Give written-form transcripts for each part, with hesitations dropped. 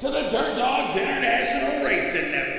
to the Dirt Dogs International Racing Network.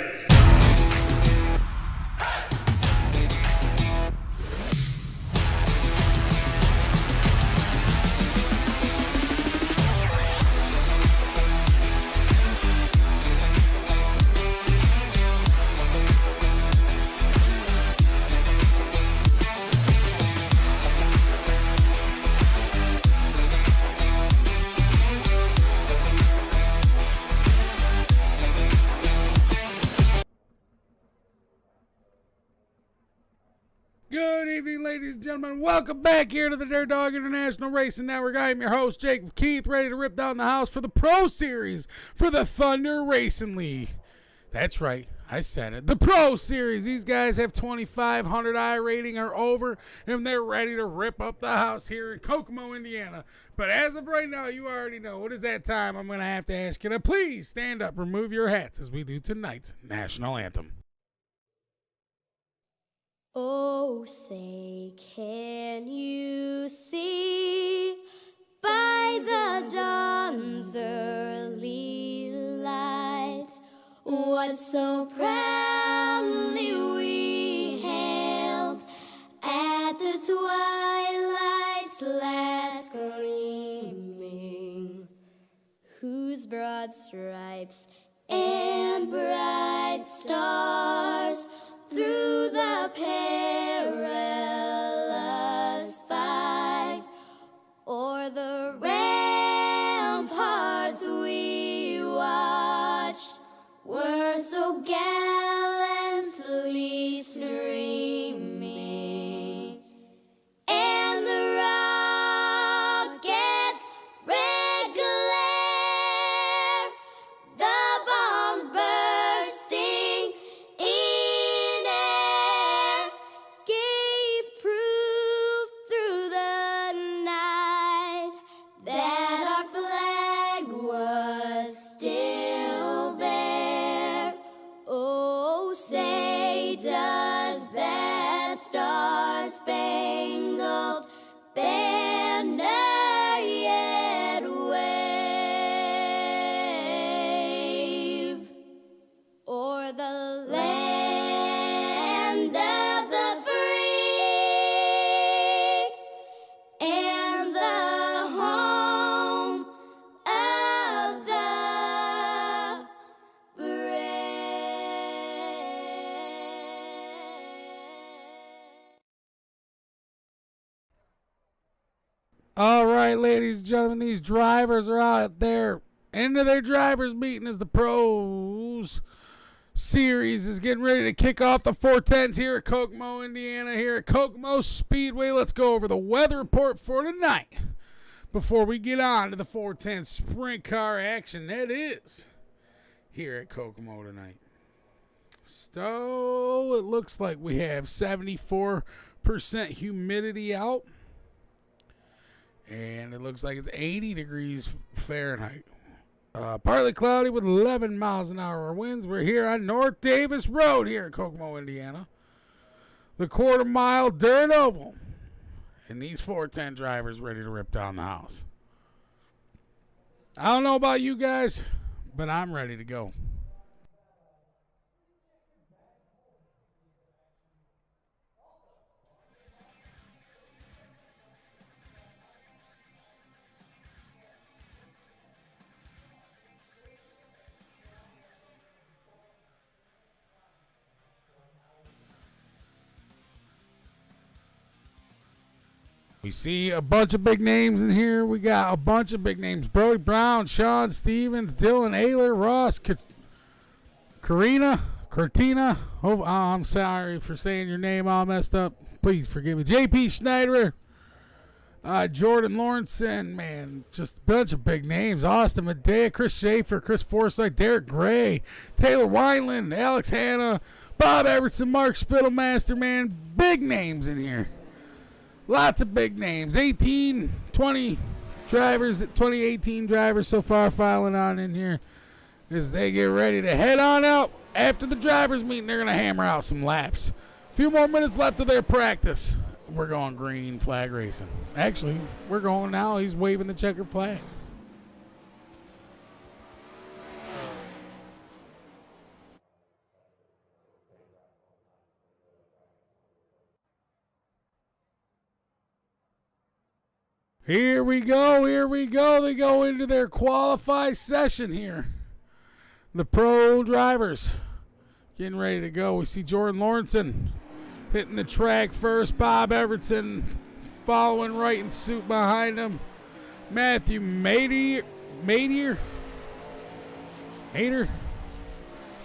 Good evening, ladies and gentlemen. Welcome back here to the Dirt Dog International Racing Network. I am your host, Jake Keith, ready to rip down the house for the Pro Series for the Thunder Racing League. That's right, I said it. The Pro Series. These guys have 2,500 I rating or over, and they're ready to rip up the house here in Kokomo, Indiana. But as of right now, you already know it is that time. I'm going to have to ask you to please stand up, remove your hats as we do tonight's National Anthem. Oh, say, can you see by the dawn's early light what so proudly we hailed at the twilight's last gleaming, whose broad stripes and bright stars through the perilous fight o'er the ramparts we watched were so gallantly streaming, and the rocket's red glare, the bombs bursting in air, gave proof through the night that our flag was still there. Oh, say, does that star-spangled banner yet wave o'er the land of the free and the home of the brave? All right, ladies and gentlemen, these drivers are out there into their drivers' meeting as the Pros Series is getting ready to kick off the 410s here at Kokomo, Indiana, here at Kokomo Speedway. Let's go over the weather report for tonight before we get on to the 410 sprint car action that is here at Kokomo tonight. So it looks like we have 74% humidity out. And it looks like it's 80 degrees Fahrenheit. Partly cloudy with 11 miles an hour winds. We're here on North Davis Road here in Kokomo, Indiana. The quarter-mile dirt oval. And these 410 drivers ready to rip down the house. I don't know about you guys, but I'm ready to go. We see a bunch of big names in here. We got a bunch of big names. Brody Brown, Sean Stevens, Dylan Ayler, Ross, Cortina. Oh, I'm sorry for saying your name all messed up. Please forgive me. JP Schneider, Jordan Lawrenson, man, just a bunch of big names. Austin Medea, Chris Schaefer, Chris Forsythe, Derek Gray, Taylor Wineland, Alex Hanna, Bob Everson, Mark Spittlemaster, man, big names in here. Lots of big names. 2018 drivers so far filing on in here as they get ready to head on out. After the drivers meeting, they're going to hammer out some laps. A few more minutes left of their practice. We're going green flag racing. Actually, we're going now. He's waving the checkered flag. Here we go. Here we go. They go into their qualify session here. The pro drivers getting ready to go. We see Jordan Lawrenson hitting the track first. Bob Everton following right in suit behind him. Matthew Mater?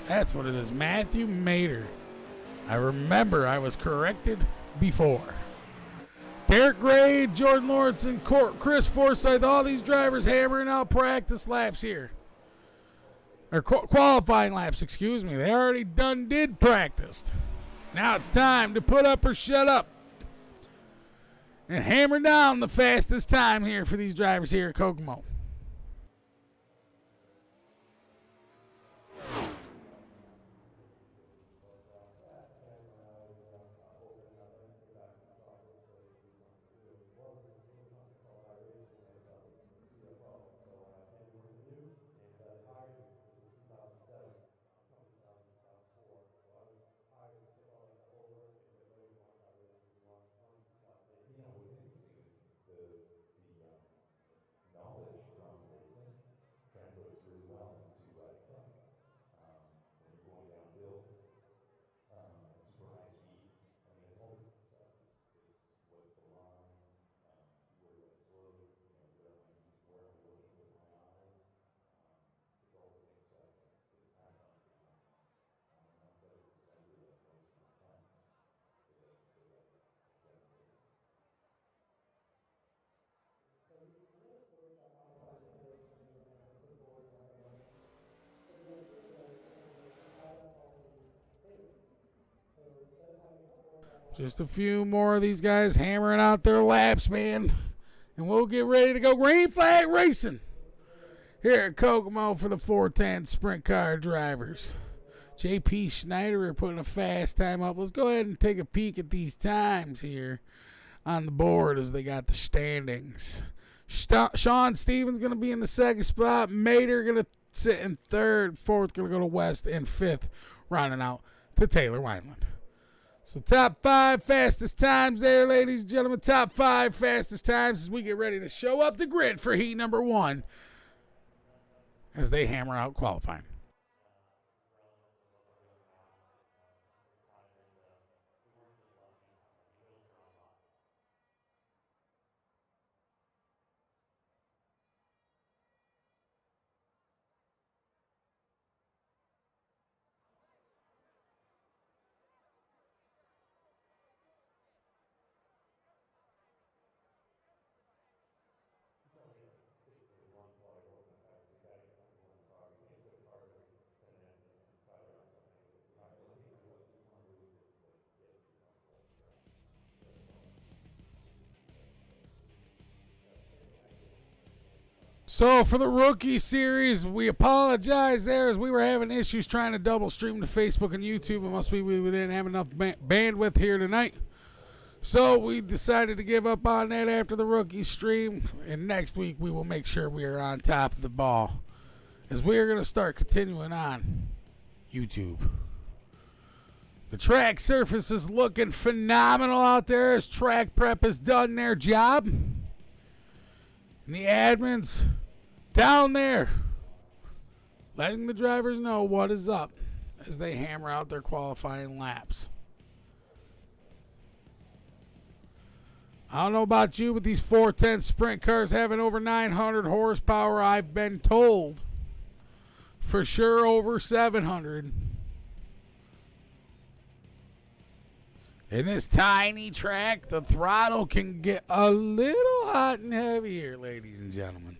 That's what it is. Matthew Mater. I remember I was corrected before. Derek Gray, Jordan Lawrenson, Chris Forsyth, all these drivers hammering out practice laps here. Or qualifying laps, excuse me. They already did practiced. Now it's time to put up or shut up. And hammer down the fastest time here for these drivers here at Kokomo. Just a few more of these guys hammering out their laps, man. And we'll get ready to go. Green flag racing here at Kokomo for the 410 sprint car drivers. JP Schneider are putting a fast time up. Let's go ahead and take a peek at these times here on the board as they got the standings. Sean Stevens going to be in the second spot. Mater going to sit in third. Fourth going to go to West. And fifth rounding out to Taylor Wineland. So top 5 fastest times there, ladies and gentlemen. Top 5 fastest times as we get ready to show up the grid for heat number 1 as they hammer out qualifying. So for the rookie series, we apologize there as we were having issues trying to double stream to Facebook and YouTube. It must be we didn't have enough bandwidth here tonight. So we decided to give up on that after the rookie stream. And next week we will make sure we are on top of the ball as we are going to start continuing on YouTube. The track surface is looking phenomenal out there as track prep has done their job. And the admins down there letting the drivers know what is up as they hammer out their qualifying laps. I don't know about you, but these 410 sprint cars having over 900 horsepower, I've been told. For sure over 700. In this tiny track, the throttle can get a little hot and heavy here, ladies and gentlemen.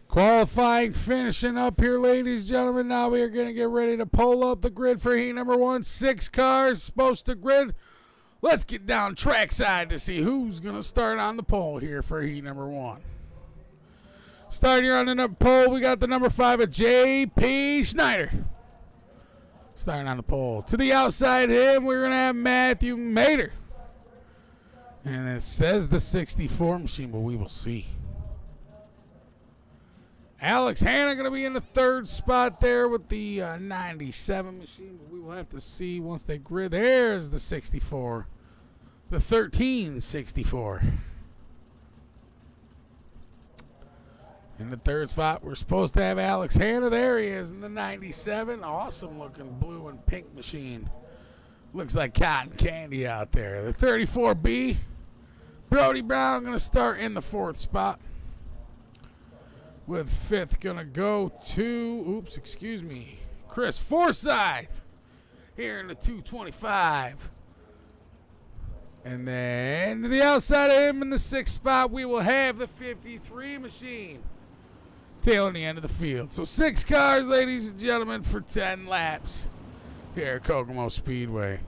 Qualifying finishing up here, ladies and gentlemen. Now we are going to get ready to pull up the grid for heat number 1. 6 cars supposed to grid. Let's get down trackside to see who's going to start on the pole here for heat number 1. Starting here on the number pole, we got the number 5 of J.P. Schneider. Starting on the pole. To the outside of him, we're going to have Matthew Mater. And it says the 64 machine, but we will see. Alex Hanna going to be in the 3rd spot there with the 97 machine. But we will have to see once they grid. There's the 64. The 1364. In the 3rd spot, we're supposed to have Alex Hanna. There he is in the 97. Awesome looking blue and pink machine. Looks like cotton candy out there. The 34B. Brody Brown going to start in the 4th spot. With 5th going to go to, Chris Forsyth here in the 225. And then to the outside of him in the 6th spot, we will have the 53 machine. Tailing the end of the field. So 6 cars, ladies and gentlemen, for 10 laps here at Kokomo Speedway.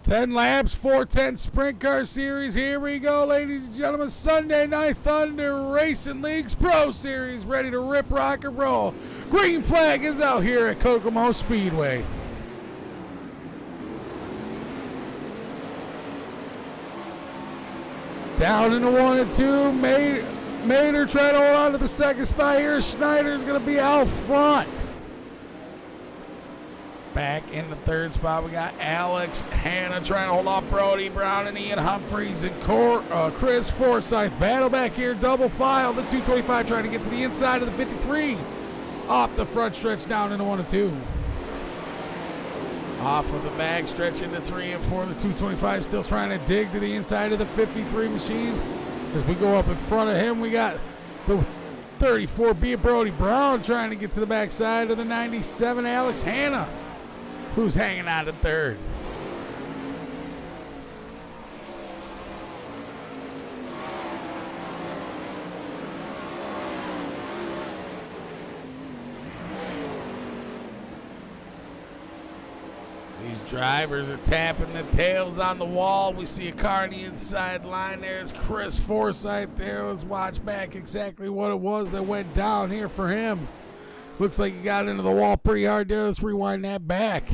Ten laps, 410 Sprint Car Series. Here we go, ladies and gentlemen. Sunday Night Thunder Racing League's Pro Series, ready to rip, rock, and roll. Green flag is out here at Kokomo Speedway. Down in the 1 and 2. Mater trying to hold on to the 2nd spot here. Schneider's going to be out front. Back in the 3rd spot, we got Alex Hanna trying to hold off Brody Brown and Ian Humphreys and Chris Forsyth. Battle back here, double file. The 225 trying to get to the inside of the 53. Off the front stretch down in the 1 and 2. Off of the back stretch into 3 and 4. The 225 still trying to dig to the inside of the 53 machine. As we go up in front of him, we got the 34B Brody Brown trying to get to the backside of the 97 Alex Hanna, who's hanging out at 3rd. These drivers are tapping the tails on the wall. We see a car on the inside line. There's Chris Forsyth there. Let's watch back exactly what it was that went down here for him. Looks like he got into the wall pretty hard there. Let's rewind that back.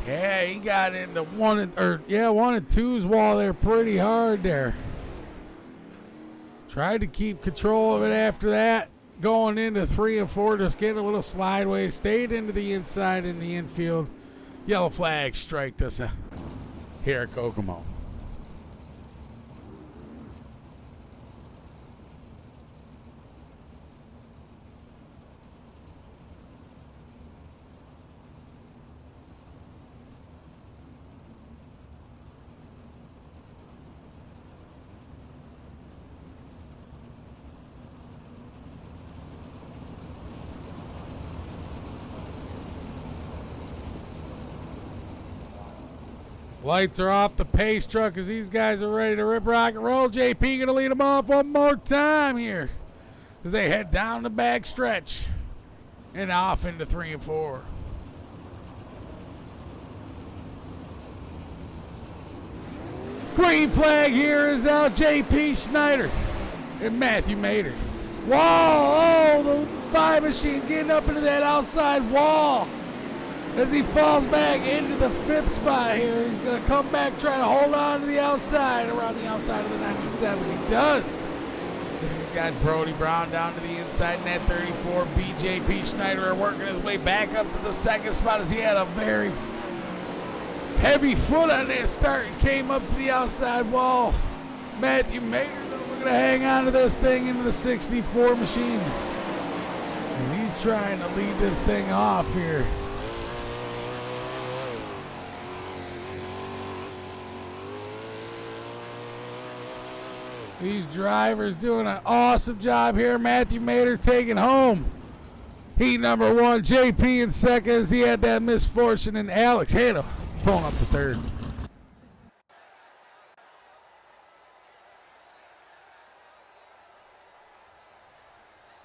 Yeah, he got into 1 and 2's wall there pretty hard there. Tried to keep control of it after that. Going into 3 and 4, just getting a little slideways. Stayed into the inside in the infield. Yellow flag striked us here at Kokomo. Lights are off the pace truck as these guys are ready to rip, rock, and roll. JP going to lead them off one more time here as they head down the back stretch and off into 3 and 4. Green flag here is out. JP Schneider and Matthew Mater. Wall! Oh, the 5 machine getting up into that outside wall. As he falls back into the 5th spot here, he's going to come back, try to hold on to the outside, around the outside of the 97. He does. He's got Brody Brown down to the inside, and that 34 BJP Schneider are working his way back up to the 2nd spot as he had a very heavy foot on that start and came up to the outside wall. Matthew Mater, though, we're going to hang on to this thing into the 64 machine. And he's trying to lead this thing off here. These drivers doing an awesome job here. Matthew Mater taking home heat number 1. JP in second as he had that misfortune, and Alex Hannah pulling up the third.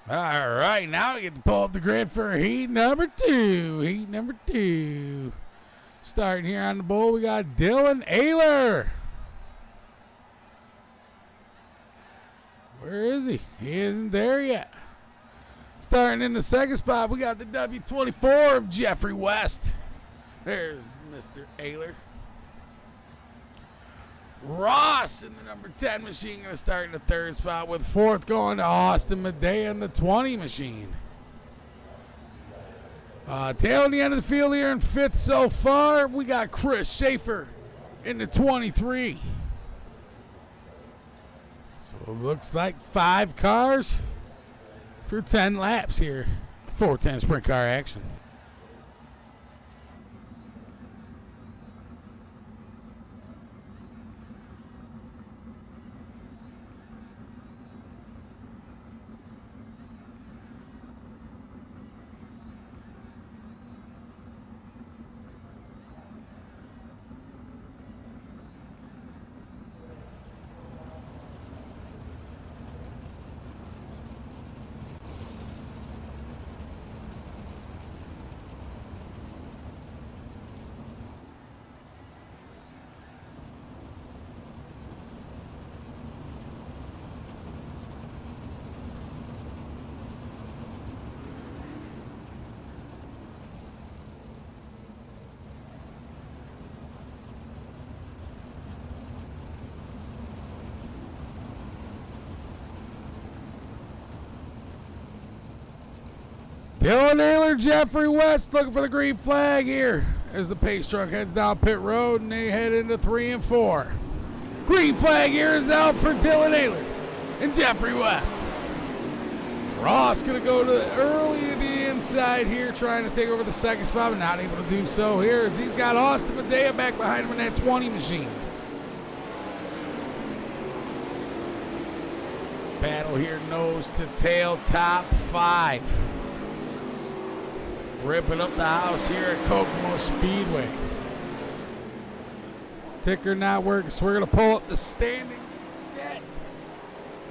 All right, now we get to pull up the grid for heat number 2. Heat number 2. Starting here on the bowl, we got Dylan Ayler. Where is he? He isn't there yet. Starting in the second spot, we got the W24 of Jeffrey West. There's Mr. Ayler. Ross in the number 10 machine going to start in the third spot, with fourth going to Austin Medea in the 20 machine. Tailing the end of the field here in fifth so far, we got Chris Schaefer in the 23. So it looks like 5 cars for 10 laps here. 410 sprint car action. Dylan Naylor, Jeffrey West looking for the green flag here as the pace truck heads down pit road and they head into 3 and 4. Green flag here is out for Dylan Naylor and Jeffrey West. Ross going to go to early to the inside here, trying to take over the second spot, but not able to do so here as he's got Austin Medea back behind him in that 20 machine. Battle here, nose to tail, top 5. Ripping up the house here at Kokomo Speedway. Ticker not working, so we're going to pull up the standings instead.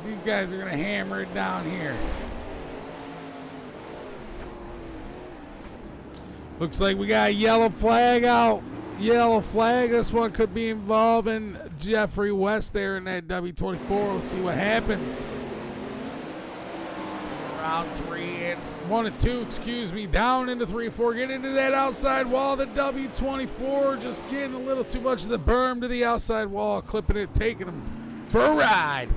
These guys are going to hammer it down here. Looks like we got a yellow flag out. Yellow flag. This one could be involving Jeffrey West there in that W24. Let's see what happens. Round 3 and 1 and 2, excuse me, down into 3 and 4. Get into that outside wall. The W24 just getting a little too much of the berm to the outside wall, clipping it, taking him for a ride.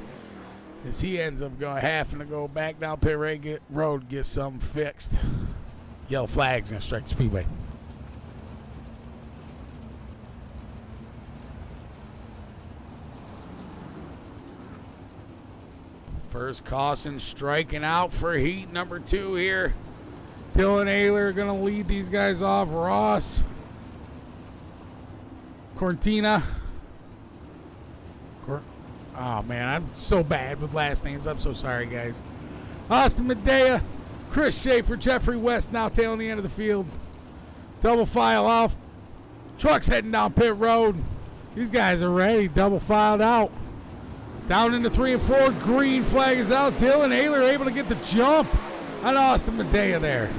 As he ends up having to go back down pit road, get something fixed. Yellow flag's gonna strike the speedway. First caution striking out for heat number 2 here. Dylan Ayler going to lead these guys off. Ross. Cortina. Oh, man, I'm so bad with last names. I'm so sorry, guys. Austin Medea, Chris Schaefer, Jeffrey West now tailing the end of the field. Double file off. Trucks heading down pit road. These guys are ready. Double filed out. Down into 3 and 4. Green flag is out. Dylan Ayler able to get the jump on Austin Medea there.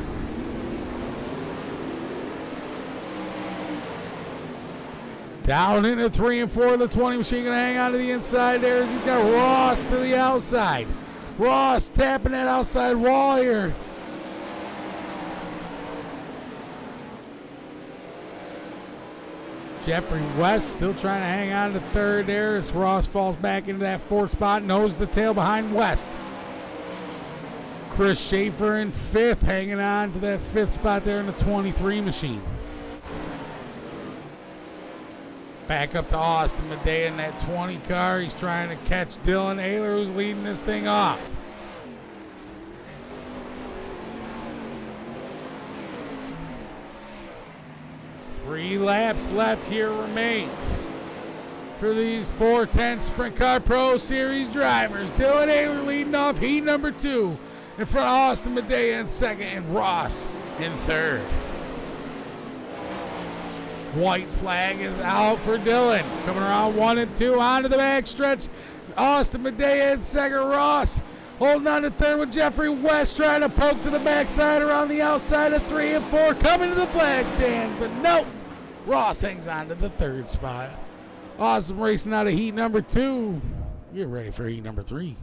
Down into 3 and 4. The 20 machine going to hang on to the inside there as he's got Ross to the outside. Ross tapping that outside wall here. Jeffrey West still trying to hang on to third there as Ross falls back into that 4th spot, nose to tail behind West. Chris Schaefer in 5th, hanging on to that 5th spot there in the 23 machine. Back up to Austin Medea in that 20 car. He's trying to catch Dylan Ayler, who's leading this thing off. Three laps left here remains. for these 410 Sprint Car Pro Series drivers. Dylan Ayler leading off heat number 2. In front of Austin Medea in second and Ross in third. White flag is out for Dylan. Coming around 1 and 2 onto the backstretch. Austin Medea in second. Ross holding on to third with Jeffrey West trying to poke to the backside around the outside of 3 and 4. Coming to the flag stand, but nope. Ross hangs on to the third spot. Awesome racing out of heat number 2. Get ready for heat number 3.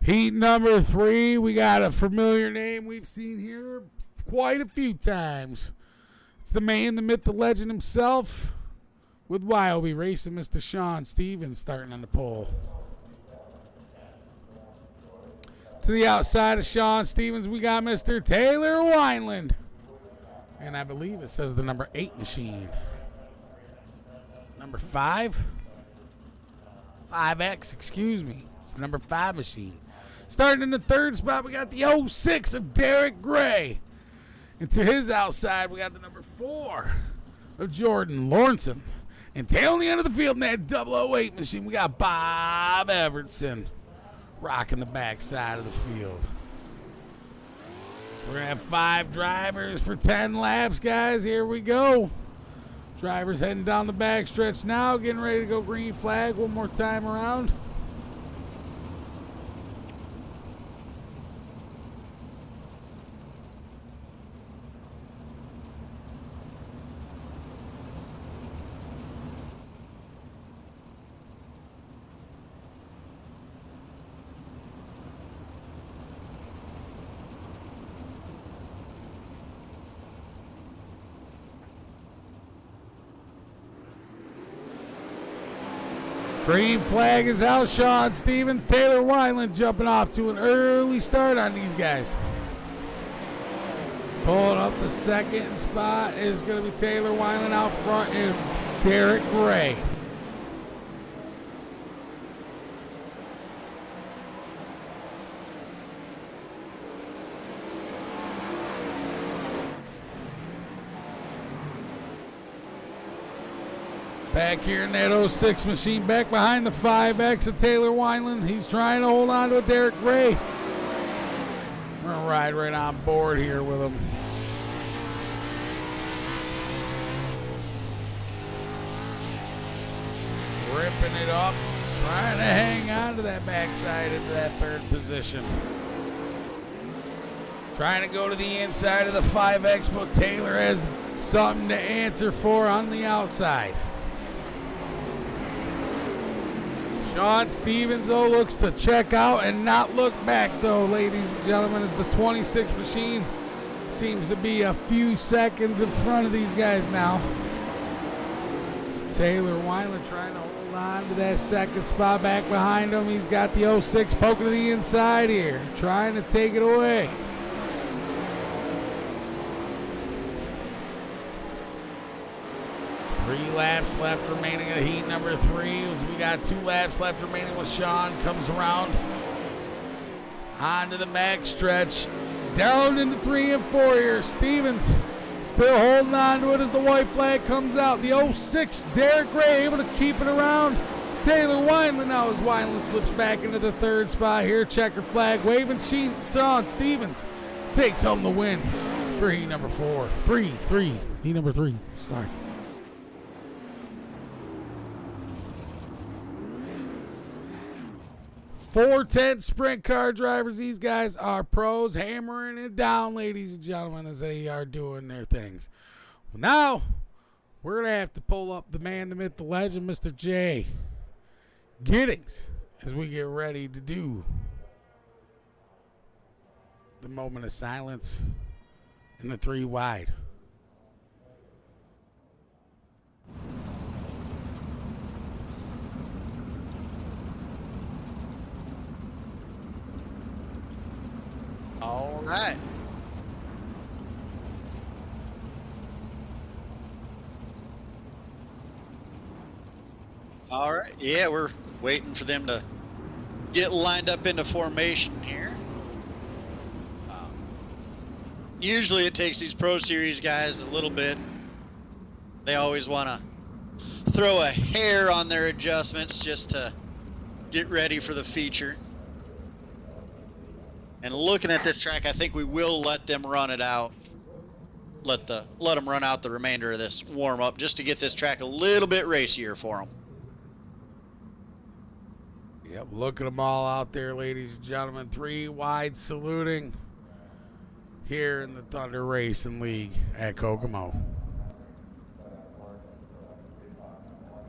Heat number 3, we got a familiar name we've seen here quite a few times. It's the man, the myth, the legend himself. With YOB Racing, Mr. Sean Stevens starting on the pole. To the outside of Sean Stevens, we got Mr. Taylor Wineland. And I believe it says the number 8 machine. Number 5? 5X, excuse me. It's the number 5 machine. Starting in the third spot, we got the 06 of Derek Gray. And to his outside, we got the number 4 of Jordan Lawrenson. And tailing the end of the field in that 008 machine, we got Bob Evertson rocking the backside of the field. So we're going to have 5 drivers for 10 laps, guys. Here we go. Drivers heading down the backstretch now, getting ready to go green flag one more time around. Green flag is out. Sean Stevens, Taylor Wineland jumping off to an early start on these guys. Pulling up the second spot is going to be Taylor Wineland. Out front is Derek Gray. Back here in that 06 machine, back behind the 5X of Taylor Wineland. He's trying to hold on to Derek Gray. We're going to ride right on board here with him. Ripping it up, trying to hang on to that backside into that third position. Trying to go to the inside of the 5X, but Taylor has something to answer for on the outside. Sean Stevens, though, looks to check out and not look back, though, ladies and gentlemen, as the 26 machine seems to be a few seconds in front of these guys now. It's Taylor Wineland trying to hold on to that second spot back behind him. He's got the 06 poking to the inside here, trying to take it away. Three laps left remaining at heat number 3. We got 2 laps left remaining with Sean. Comes around onto the back stretch. Down into 3 and 4 here. Stevens still holding on to it as the white flag comes out. The 06, Derek Gray able to keep it around. Taylor Wineland now as Wineland slips back into the third spot here. Checker flag waving. Sean Stevens takes home the win for heat number 4. 3. Heat number 3. Sorry. 410 sprint car drivers. These guys are pros, hammering it down, ladies and gentlemen, as they are doing their things. Well, now, we're going to have to pull up the man, the myth, the legend, Mr. J. Giddings, as we get ready to do the moment of silence in the 3 wide. All right. All right. Yeah, we're waiting for them to get lined up into formation here. Usually it takes these Pro Series guys a little bit. They always want to throw a hair on their adjustments just to get ready for the feature. And looking at this track, I think we will let them run it out. Let them run out the remainder of this warm-up just to get this track a little bit racier for them. Yep, look at them all out there, ladies and gentlemen. 3 wide saluting here in the Thunder Racing League at Kokomo.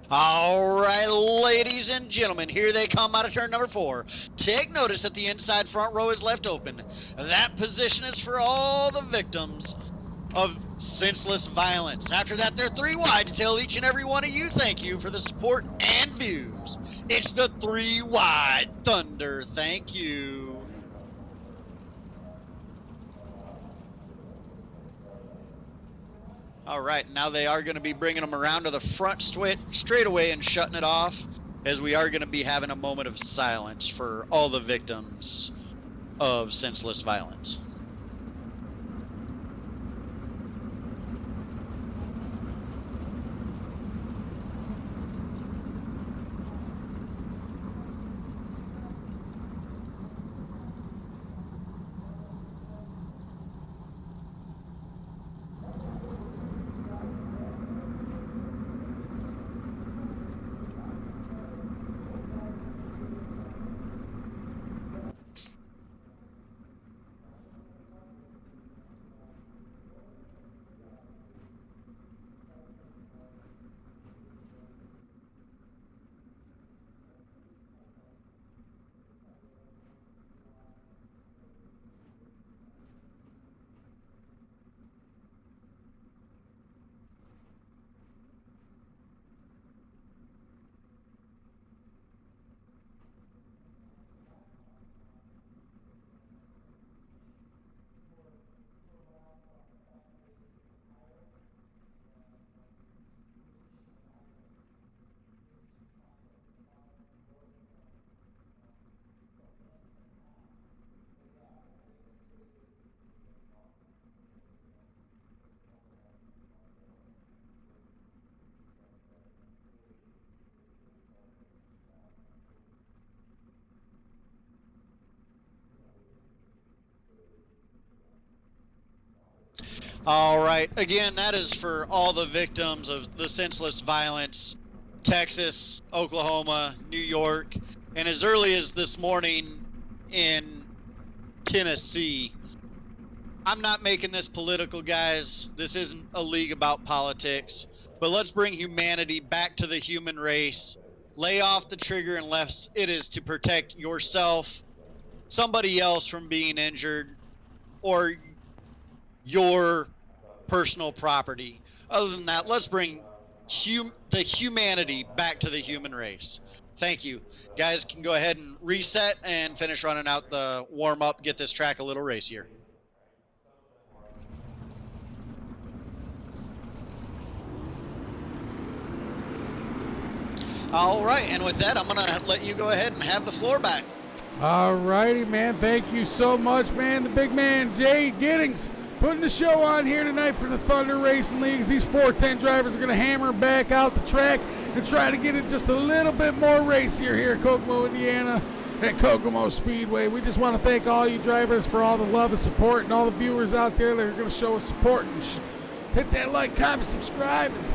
All right, ladies and gentlemen, here they come out of turn number 4. Take notice that the inside front row is left open. That position is for all the victims of senseless violence. After that, they're 3 wide to tell each and every one of you thank you for the support and views. It's the 3 wide Thunder. Thank you. All right, now they are going to be bringing them around to the front straightaway and shutting it off, as we are going to be having a moment of silence for all the victims of senseless violence. All right, again, that is for all the victims of the senseless violence, Texas, Oklahoma, New York, and as early as this morning in Tennessee. I'm not making this political, guys. This isn't a league about politics, but let's bring humanity back to the human race. Lay off the trigger unless it is to protect yourself, somebody else from being injured, or your personal property. Other than that, let's bring the humanity back to the human race. Thank you. Guys can go ahead and reset and finish running out the warm-up, get this track a little racier. All right, and with that, I'm going to let you go ahead and have the floor back. All righty, man. Thank you so much, man. The big man, Jay Giddings, putting the show on here tonight for the Thunder Racing Leagues. These 410 drivers are going to hammer back out the track and try to get it just a little bit more racier here at Kokomo, Indiana, at Kokomo Speedway. We just want to thank all you drivers for all the love and support, and all the viewers out there that are going to show us support. And hit that like, comment, subscribe, and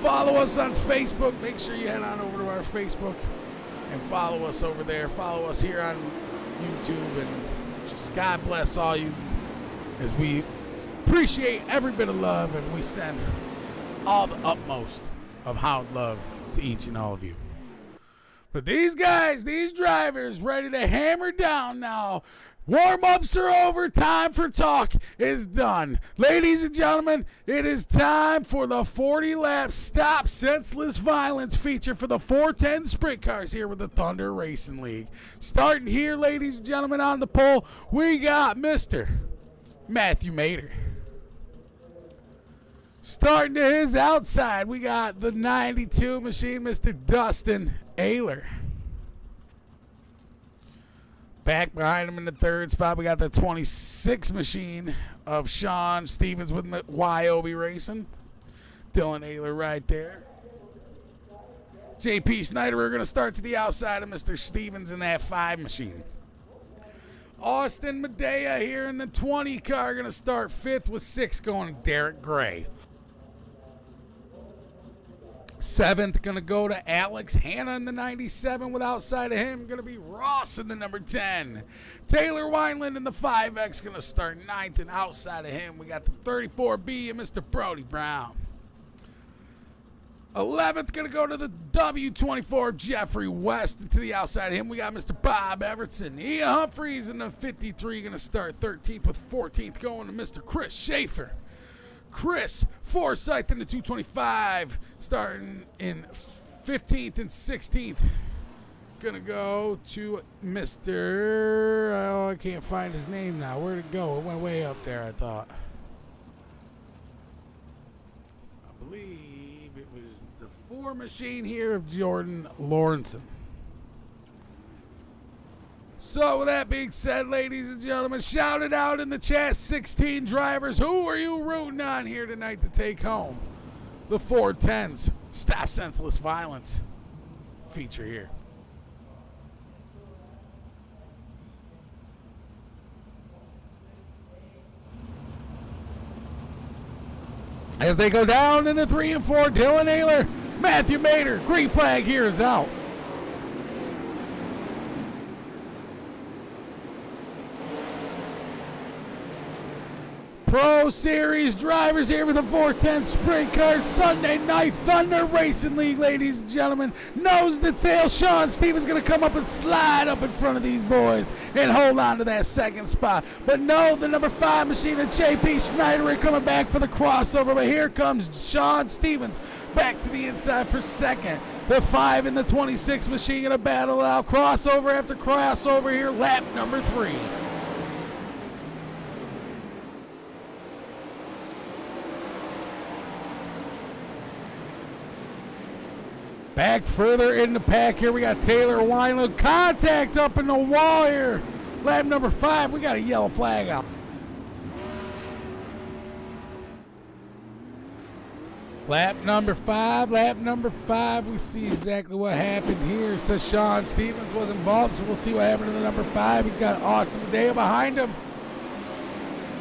follow us on Facebook. Make sure you head on over to our Facebook and follow us over there. Follow us here on YouTube, and just God bless all you, as we appreciate every bit of love, and we send all the utmost of hound love to each and all of you. But these guys, these drivers, ready to hammer down now. Warm-ups are over. Time for talk is done. Ladies and gentlemen, it is time for the 40-lap Stop Senseless Violence feature for the 410 Sprint Cars here with the Thunder Racing League. Starting here, ladies and gentlemen, on the pole, we got Mr. Matthew Mater. Starting to his outside, we got the 92 machine, Mr. Dustin Ayler. Back behind him in the third spot, we got the 26 machine of Sean Stevens with YOB Racing. Dylan Ayler right there. JP Snyder are going to start to the outside of Mr. Stevens in that 5 machine. Austin Medea here in the 20 car, going to start 5th with 6 going to Derek Gray. 7th going to go to Alex Hanna in the 97 with outside of him going to be Ross in the number 10. Taylor Wineland in the 5X going to start 9th, and outside of him we got the 34B and Mr. Brody Brown. 11th going to go to the W24 Jeffrey West, and to the outside of him we got Mr. Bob Evertson. Ian Humphreys in the 53 going to start 13th, with 14th going to Mr. Chris Schaefer. Chris Forsyth in the 225, starting in 15th and 16th. Gonna go to Mr. Oh, I can't find his name now. Where'd it go? It went way up there, I thought. I believe it was the 4 machine here of Jordan Lawrenson. So with that being said, ladies and gentlemen, shout it out in the chat, 16 drivers. Who are you rooting on here tonight to take home the 410s Stop Senseless Violence feature here? As they go down into 3 and 4, Dylan Ayler, Matthew Mader, green flag here is out. Pro Series drivers here with the 410 Sprintcars Sunday Night Thunder Racing League, ladies and gentlemen. Nose to tail, Sean Stevens going to come up and slide up in front of these boys and hold on to that second spot. But no, the number 5 machine of JP Schneider coming back for the crossover. But here comes Sean Stevens back to the inside for second. The 5 and the 26 machine going to battle out crossover after crossover here, lap number 3. Back further in the pack here, we got Taylor Wineland. Contact up in the wall here. Lap number 5, we got a yellow flag out. Lap number 5, we see exactly what happened here. It says Sean Stevens was involved, so we'll see what happened to the number 5. He's got Austin Medea behind him.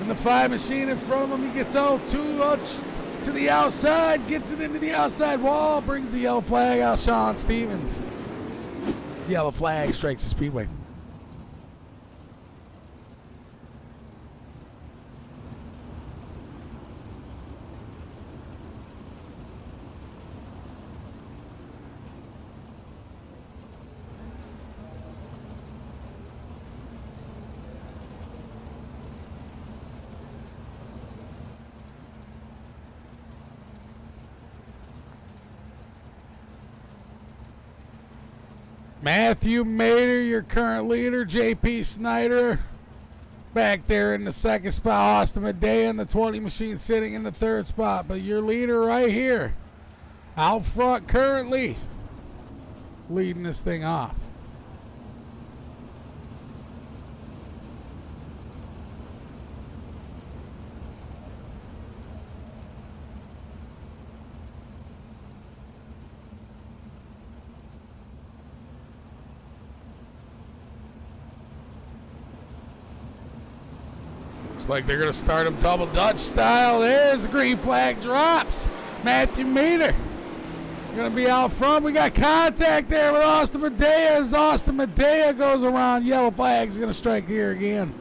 And the 5 machine in front of him, he gets out to the outside, gets it into the outside wall, brings the yellow flag out. Sean Stevens. Yellow flag strikes the speedway. Matthew Mader, your current leader. JP Snyder back there in the second spot. Austin Medea in the 20 machine sitting in the third spot. But your leader right here, out front currently, leading this thing off. Like they're going to start him double Dutch style. There's the green flag drops. Matthew Meter going to be out front. We got contact there with Austin Medea as Austin Medea goes around. Yellow flag's going to strike here again.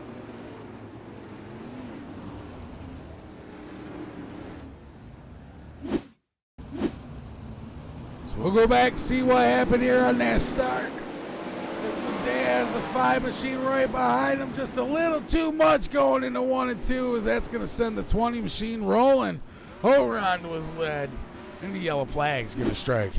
So we'll go back and see what happened here on that start. Has the 5 machine right behind him. Just a little too much going into 1 and 2, as that's going to send the 20 machine rolling over onto his lead. And the yellow flag's going to strike.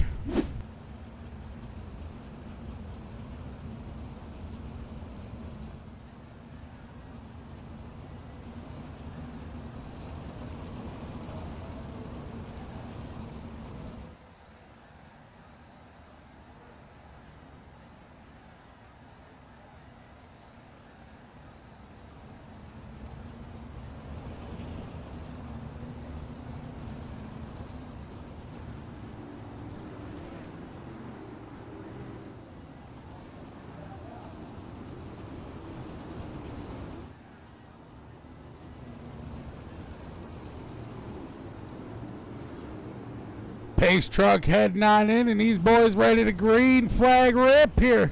Pace truck heading on in, and these boys ready to green flag rip here.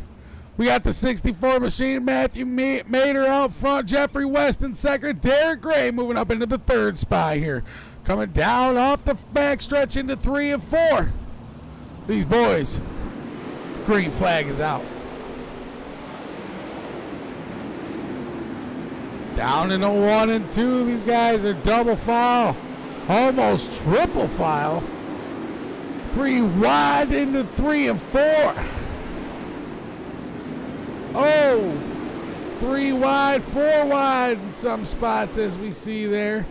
We got the 64 machine, Matthew Mater out front, Jeffrey West in second, Derek Gray moving up into the third spot here. Coming down off the backstretch into 3 and 4. These boys, green flag is out. Down into 1 and 2, these guys are double file, almost triple file. 3 wide into 3 and 4. Oh, 3 wide, 4 wide in some spots as we see there.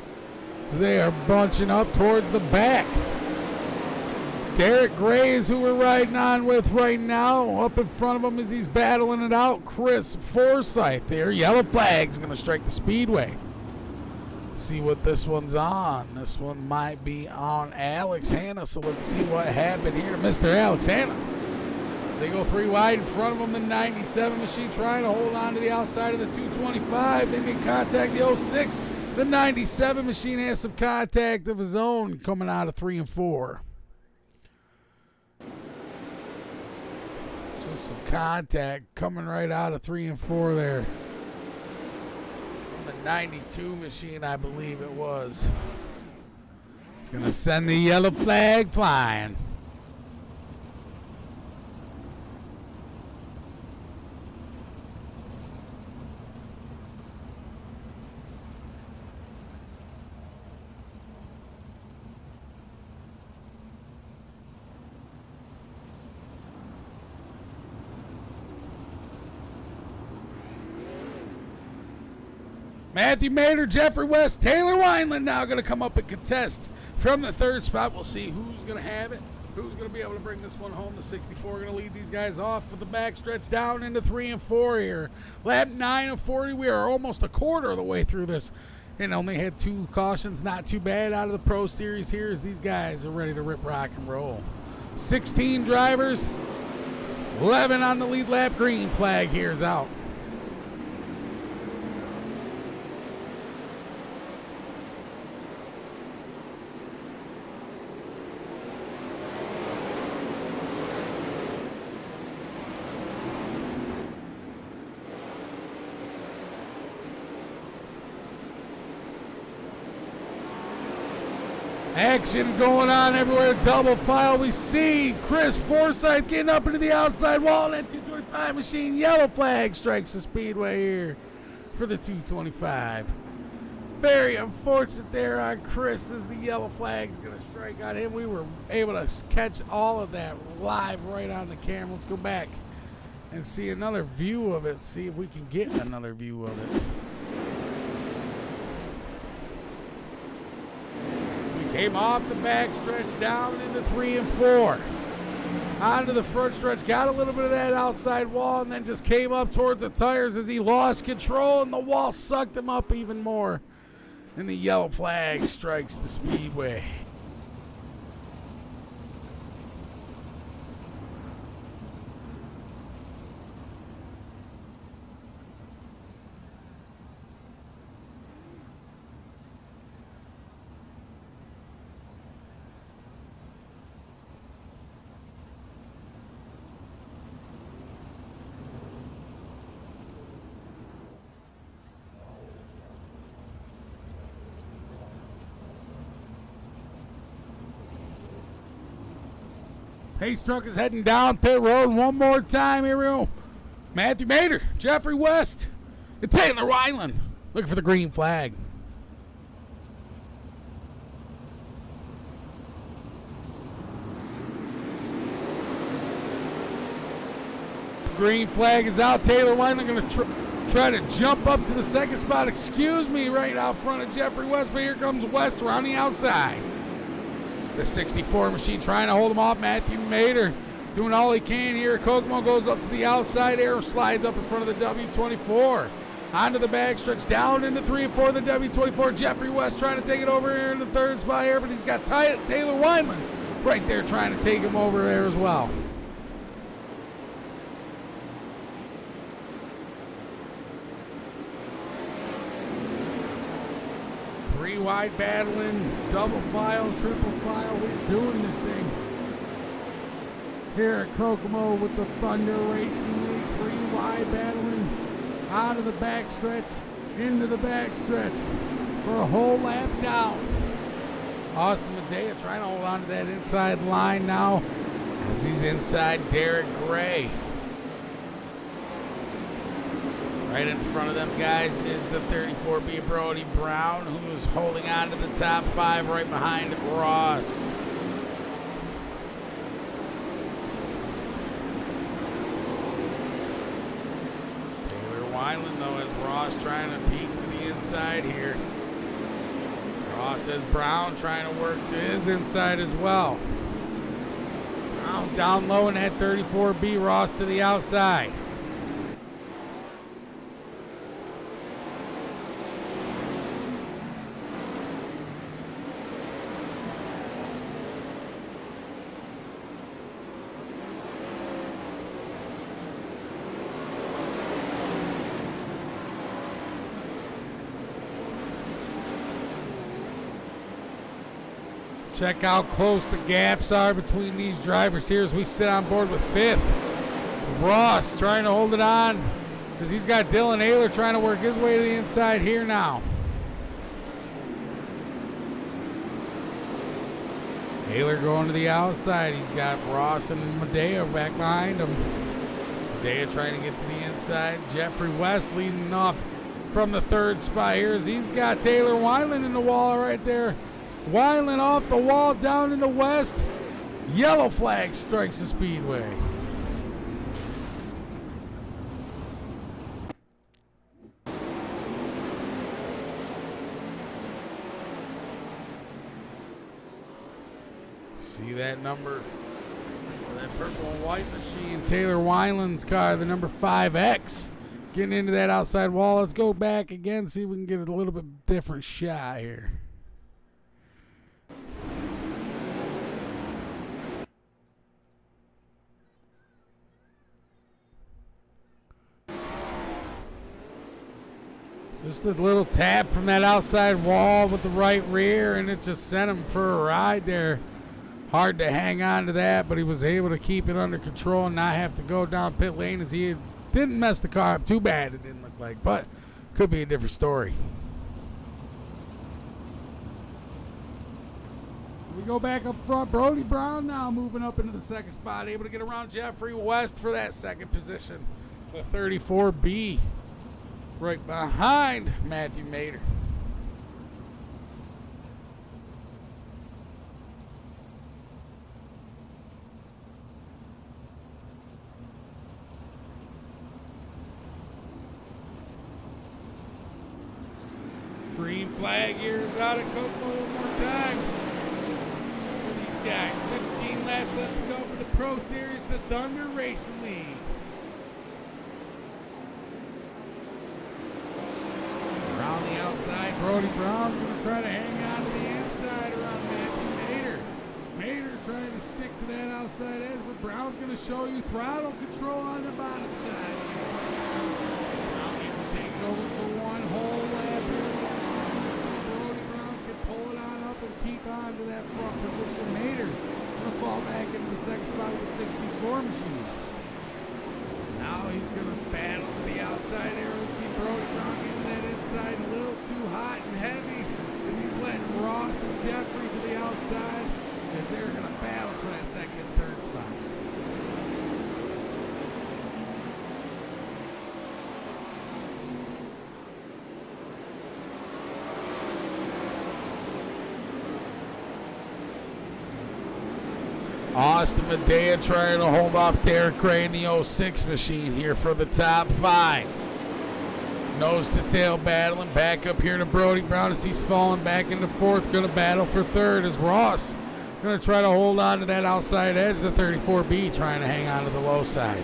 They are bunching up towards the back. Derek Gray is who we're riding on with right now. Up in front of him as he's battling it out, Chris Forsyth there. Yellow flag's going to strike the speedway. Let's see what this one's on. This one might be on Alex Hanna, so let's see what happened here to Mr. Alex Hanna. They go 3 wide in front of them. The 97 machine trying to hold on to the outside of the 225. They make contact the 06. The 97 machine has some contact of his own coming out of 3 and 4. Just some contact coming right out of 3 and 4 there. From the 92 machine, I believe it was. It's going to send the yellow flag flying. Matthew Mater, Jeffrey West, Taylor Wineland now going to come up and contest from the third spot. We'll see who's going to have it, who's going to be able to bring this one home. The 64 going to lead these guys off for the backstretch down into 3 and 4 here. Lap 9 of 40. We are almost a quarter of the way through this and only had 2 cautions. Not too bad out of the Pro Series here as these guys are ready to rip, rock, and roll. 16 drivers, 11 on the lead lap. Green flag here is out. Action going on everywhere. Double file. We see Chris Forsyth getting up into the outside wall. And that 225 machine. Yellow flag strikes the speedway here for the 225. Very unfortunate there on Chris as the yellow flag's going to strike on him. We were able to catch all of that live right on the camera. Let's go back and see another view of it. See if we can get another view of it. Came off the back stretch down into 3 and 4. Onto the front stretch, got a little bit of that outside wall, and then just came up towards the tires as he lost control, and the wall sucked him up even more. And the yellow flag strikes the speedway. Pace truck is heading down pit road one more time. Here we go. Matthew Mater, Jeffrey West, and Taylor Wineland looking for the green flag. Green flag is out. Taylor Wineland going to try to jump up to the second spot. Excuse me, right out front of Jeffrey West, but here comes West around the outside. The 64 machine trying to hold him off. Matthew Mater doing all he can here. Kokomo goes up to the outside. Arrow slides up in front of the W24. Onto the back stretch, down into 3 and 4. The W24. Jeffrey West trying to take it over here in the third spot here, but he's got Taylor Wineland right there trying to take him over there as well. wide battling, double file, triple file. We're doing this thing here at Kokomo with the Thunder Racing League. 3 wide battling out of the backstretch, into the backstretch for a whole lap down. Austin Medea trying to hold on to that inside line now as he's inside Derek Gray. Right in front of them guys is the 34B Brody Brown, who's holding on to the top 5 right behind Ross. Taylor Wineland, though, has Ross trying to peek to the inside here. Ross has Brown trying to work to his inside as well. Brown down low in that 34B, Ross to the outside. Check how close the gaps are between these drivers here as we sit on board with 5th. Ross trying to hold it on because he's got Dylan Ayler trying to work his way to the inside here now. Ayler going to the outside. He's got Ross and Medea back behind him. Medea trying to get to the inside. Jeffrey West leading off from the 3rd spot here as he's got Taylor Wineland in the wall right there. Wineland off the wall down in the west. Yellow flag strikes the speedway. See that number, that purple and white machine, Taylor Wineland's car, the number 5X, getting into that outside wall. Let's go back again, see if we can get a little bit different shot here. Just a little tap from that outside wall with the right rear, and it just sent him for a ride there. Hard to hang on to that, but he was able to keep it under control and not have to go down pit lane as he didn't mess the car up too bad, it didn't look like, but could be a different story. So we go back up front. Brody Brown now moving up into the 2nd spot, able to get around Jeffrey West for that 2nd position. The 34B. Right behind Matthew Mader. Green flag here is out of Kokomo one more time for these guys. 15 laps left to go for the Pro Series, the Thunder Racing League. Around the outside, Brody Brown's going to try to hang on to the inside around Matthew Mader. Mader trying to stick to that outside edge, but Brown's going to show you throttle control on the bottom side. Brown able to take it over for one whole lap here. So Brody Brown can pull it on up and keep on to that front position. Mader going to fall back into the 2nd spot with the 64 machine. Now he's going to battle to the outside there. We see Brody Brown getting that inside a little too hot and heavy as he's letting Ross and Jeffrey to the outside as they're going to battle for that 2nd and 3rd spot. Austin Medea trying to hold off Derek Gray in the 06 machine here for the top 5. Nose to tail battling back up here to Brody Brown as he's falling back into 4th. Going to battle for 3rd as Ross going to try to hold on to that outside edge. The 34B trying to hang on to the low side.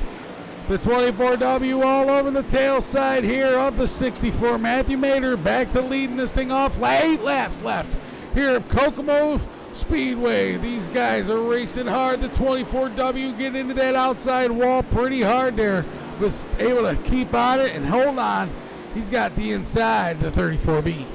The 24W all over the tail side here of the 64. Matthew Mader back to leading this thing off. 8 laps left here of Kokomo Speedway. These guys are racing hard. The 24W getting into that outside wall pretty hard there. Was able to keep on it and hold on. He's got the inside, the 34B.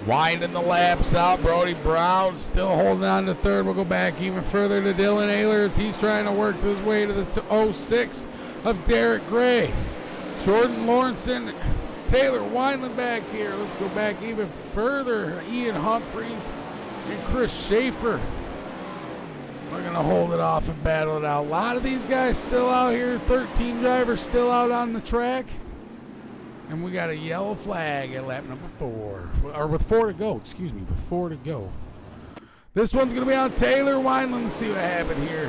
Winding the laps out. Brody Brown still holding on to third. We'll go back even further to Dylan Ehlers. He's trying to work his way to the 06 of Derek Gray. Jordan Lawrenson, Taylor Windland back here. Let's go back even further. Ian Humphreys and Chris Schaefer. We're going to hold it off and battle it out. A lot of these guys still out here. 13 drivers still out on the track. And we got a yellow flag at lap number 4. Or with 4 to go, excuse me, with 4 to go. This one's going to be on Taylor Windland. Let's see what happened here.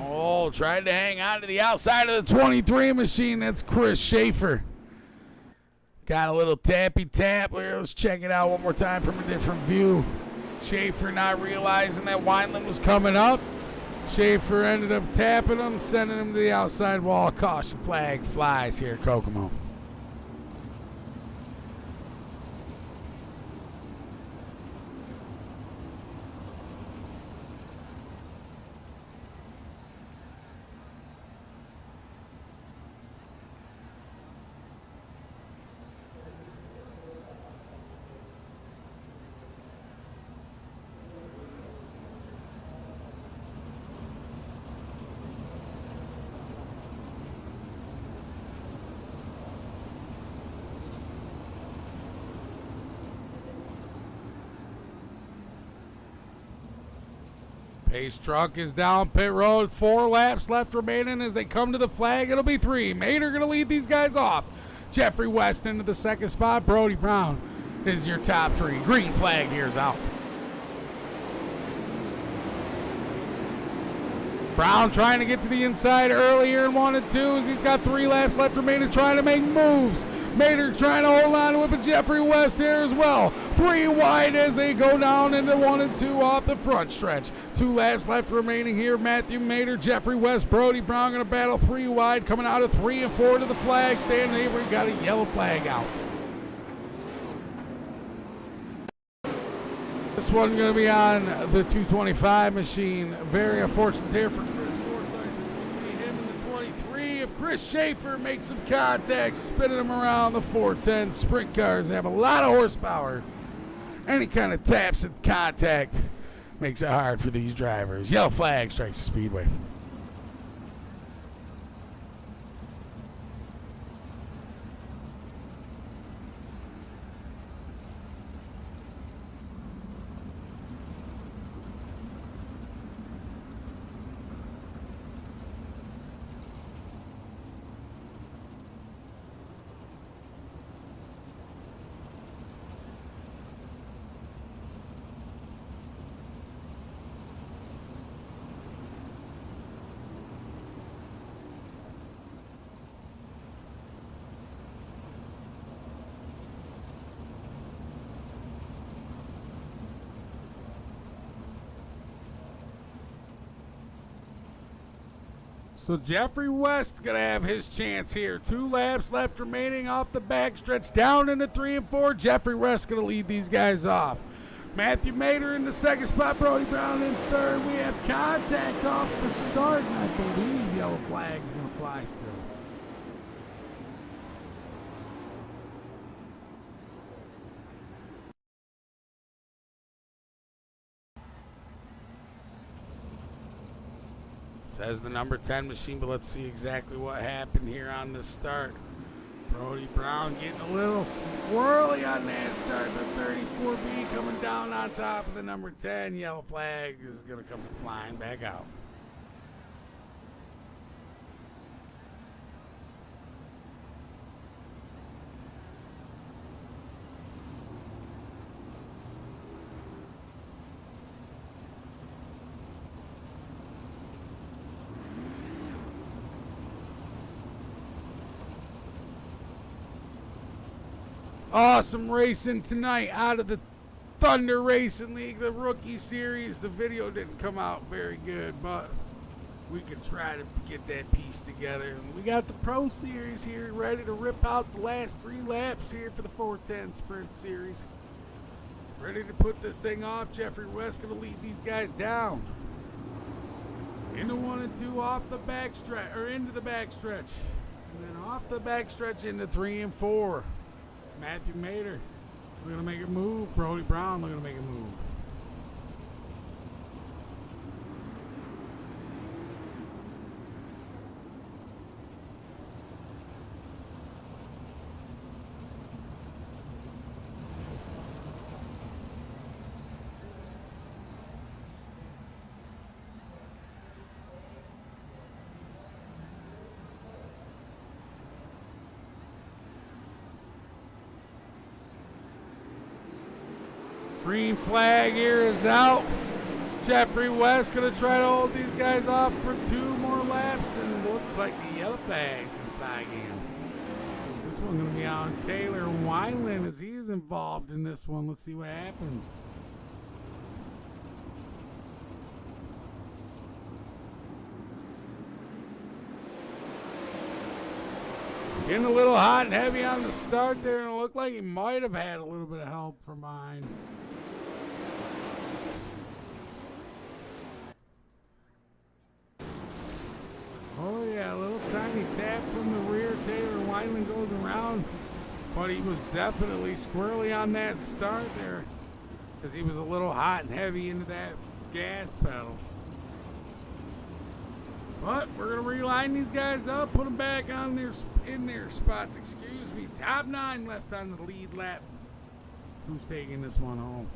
Oh, tried to hang on to the outside of the 23 machine. That's Chris Schaefer. Got a little tappy tap here. Let's check it out one more time from a different view. Schaefer not realizing that Windland was coming up. Schaefer ended up tapping him, sending him to the outside wall. Caution flag flies here at Kokomo. Pace truck is down pit road. 4 laps left remaining as they come to the flag. It'll be 3. Mater going to lead these guys off. Jeffrey West into the second spot. Brody Brown is your top 3. Green flag here's out. Brown trying to get to the inside earlier in 1 and 2 as he's got 3 laps left remaining, trying to make moves. Mater trying to hold on to it, but Jeffrey West here as well. 3 wide as they go down into 1 and 2 off the front stretch. 2 laps left remaining here. Matthew Mater, Jeffrey West, Brody Brown going to battle 3 wide, coming out of 3 and 4 to the flag stand. We got a yellow flag out. This one going to be on the 225 machine. Very unfortunate here for Chris Forsythe as we see him in the 23. If Chris Schaefer makes some contact, spinning him around the 410. Sprint cars have a lot of horsepower. Any kind of taps at contact makes it hard for these drivers. Yellow flag strikes the speedway. So Jeffrey West's going to have his chance here. 2 laps left remaining off the backstretch, down into 3 and 4. Jeffrey West's going to lead these guys off. Matthew Mater in the second spot, Brody Brown in third. We have contact off the start, and I believe yellow flag's going to fly still. Says the number 10 machine, but let's see exactly what happened here on the start. Brody Brown getting a little swirly on that start. The 34B coming down on top of the number 10. Yellow flag is going to come flying back out. Awesome racing tonight out of the Thunder Racing League, the rookie series. The video didn't come out very good, but we could try to get that piece together. And we got the Pro Series here ready to rip out the last 3 laps here for the 410 Sprint Series. Ready to put this thing off. Jeffrey West going to lead these guys down. Into 1 and 2 off the backstretch, or into the backstretch. And then off the backstretch into 3 and 4. Matthew Mater. We're going to make it move. Brody Brown, we're going to make it move. Green flag here is out. Jeffrey West going to try to hold these guys off for 2 more laps, and it looks like the yellow flag's going to fly again. This one's going to be on Taylor Wineland as he's involved in this one. Let's see what happens. Getting a little hot and heavy on the start there, and it looked like he might have had a little bit of help from behind. Oh yeah, a little tiny tap from the rear. Taylor Wineland goes around, but he was definitely squarely on that start there because he was a little hot and heavy into that gas pedal. But we're going to reline these guys up, put them back on in their spots. Excuse me. Top 9 left on the lead lap. Who's taking this one home?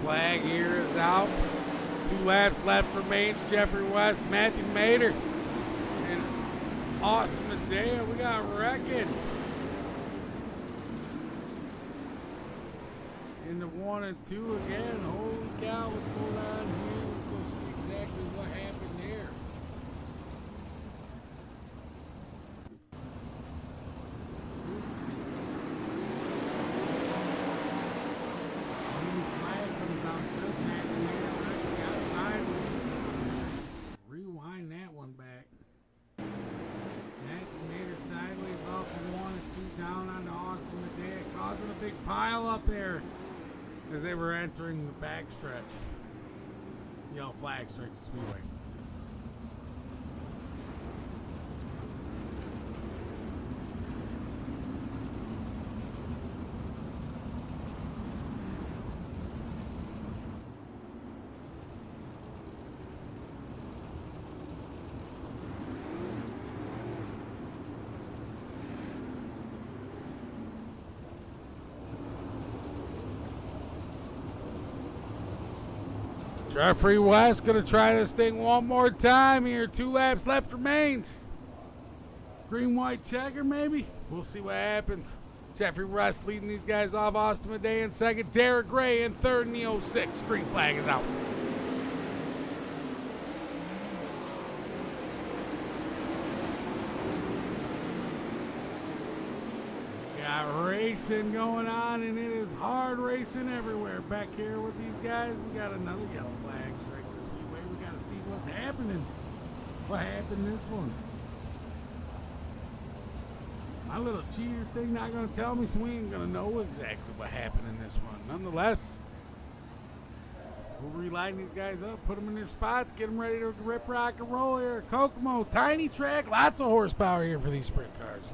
Flag here is out. 2 laps left for Mainz. Jeffrey West, Matthew Mater, and Austin Medea. We got wrecking into 1 and 2 again. Holy cow, what's going on here? Let's go see exactly what happened there. Rewind that one back. Matthew Mater sideways off of 1 and 2 down on Austin Medea, causing a big pile up there as they were entering the backstretch. Yellow flag strikes the speedway. Jeffrey West going to try this thing one more time here. 2 laps left remains. Green, white checker maybe? We'll see what happens. Jeffrey West leading these guys off. Austin Medea in second. Derek Gray in third in the 06. Green flag is out. Got racing going on, and it is hard racing everywhere. Back here with these guys, we got another yellow flag striking the speedway. We got to see what's happening. What happened this one? My little cheater thing not going to tell me, so we ain't going to know exactly what happened in this one. Nonetheless, we'll reline these guys up, put them in their spots, get them ready to rip, rock, and roll here. Kokomo, tiny track, lots of horsepower here for these sprint cars.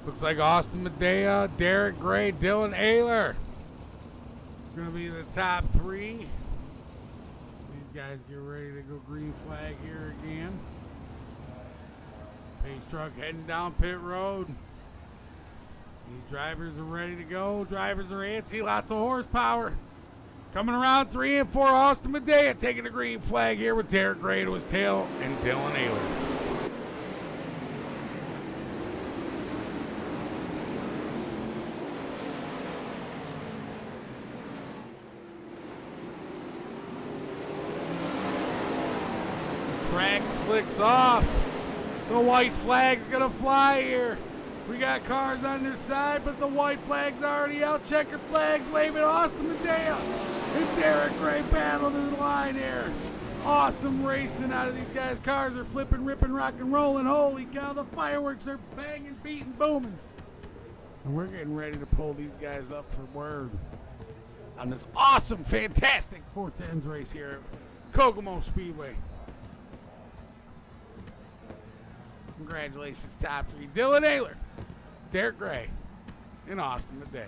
Looks like Austin Medea, Derek Gray, Dylan Ayler going to be the top 3. These guys get ready to go green flag here again. Pace truck heading down pit road. These drivers are ready to go. Drivers are antsy. Lots of horsepower. Coming around 3 and 4, Austin Medea taking the green flag here with Derek Gray to his tail and Dylan Ayler. Track slicks off. The white flag's gonna fly here. We got cars on their side, but the white flag's already out. Checkered flag's waving. Austin Medea and Derek Gray battle to the line here. Awesome racing out of these guys. Cars are flipping, ripping, rocking, rolling. Holy cow, the fireworks are banging, beating, booming. And we're getting ready to pull these guys up for word on this awesome, fantastic 410s race here at Kokomo Speedway. Congratulations, top 3. Dylan Ayler, Derek Gray, and Austin Medea.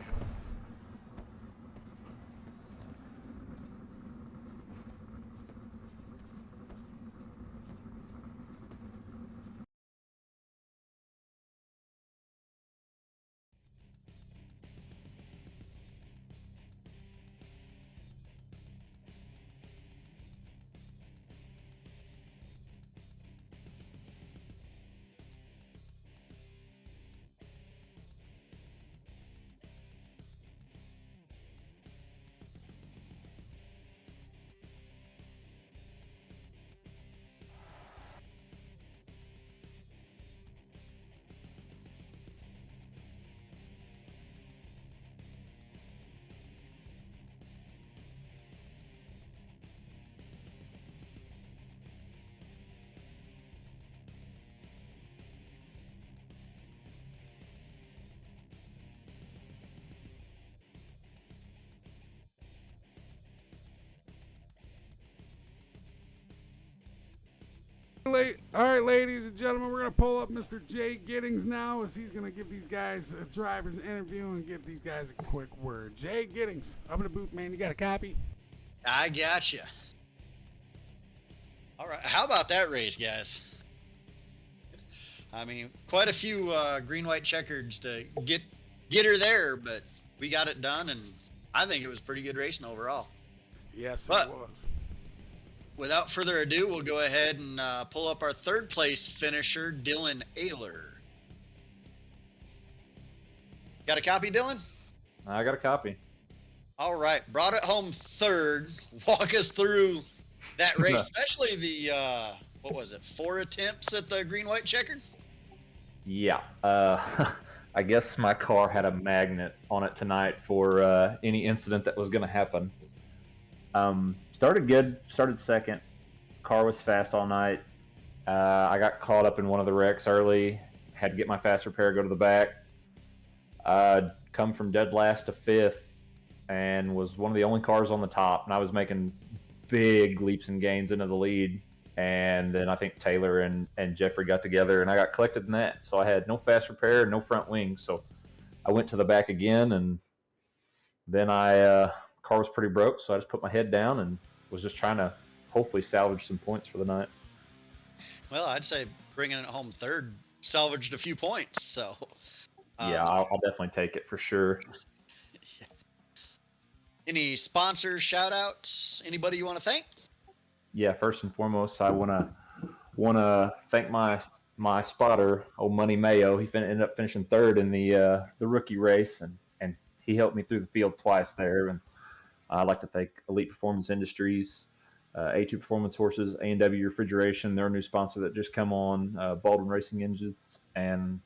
All right, ladies and gentlemen, we're going to pull up Mr. Jay Giddings now as he's going to give these guys a driver's interview and give these guys a quick word. Jay Giddings, up in the booth, man. You got a copy? I gotcha. All right. How about that race, guys? I mean, quite a few green-white checkers to get her there, but we got it done, and I think it was pretty good racing overall. Yes, but it was. Without further ado, we'll go ahead and pull up our third place finisher, Dylan Ayler. Got a copy, Dylan? I got a copy. All right. Brought it home third. Walk us through that race, especially the, what was it, 4 attempts at the green-white checker? Yeah. I guess my car had a magnet on it tonight for any incident that was going to happen. Started good, started second. Car was fast all night. I got caught up in one of the wrecks early. Had to get my fast repair, go to the back. Come from dead last to fifth and was one of the only cars on the top. And I was making big leaps and gains into the lead. And then I think Taylor and Jeffrey got together and I got collected in that. So I had no fast repair, no front wing. So I went to the back again and then car was pretty broke. So I just put my head down and was just trying to hopefully salvage some points for the night. Well, I'd say bringing it home third salvaged a few points. So yeah, I'll definitely take it for sure. Yeah. Any sponsors, shout outs, anybody you want to thank? Yeah, first and foremost, I want to thank my spotter, old Money Mayo. He ended up finishing third in the rookie race, and he helped me through the field twice there. And I'd like to thank Elite Performance Industries, A2 Performance Horses, A&W Refrigeration, their new sponsor that just come on, Baldwin Racing Engines, and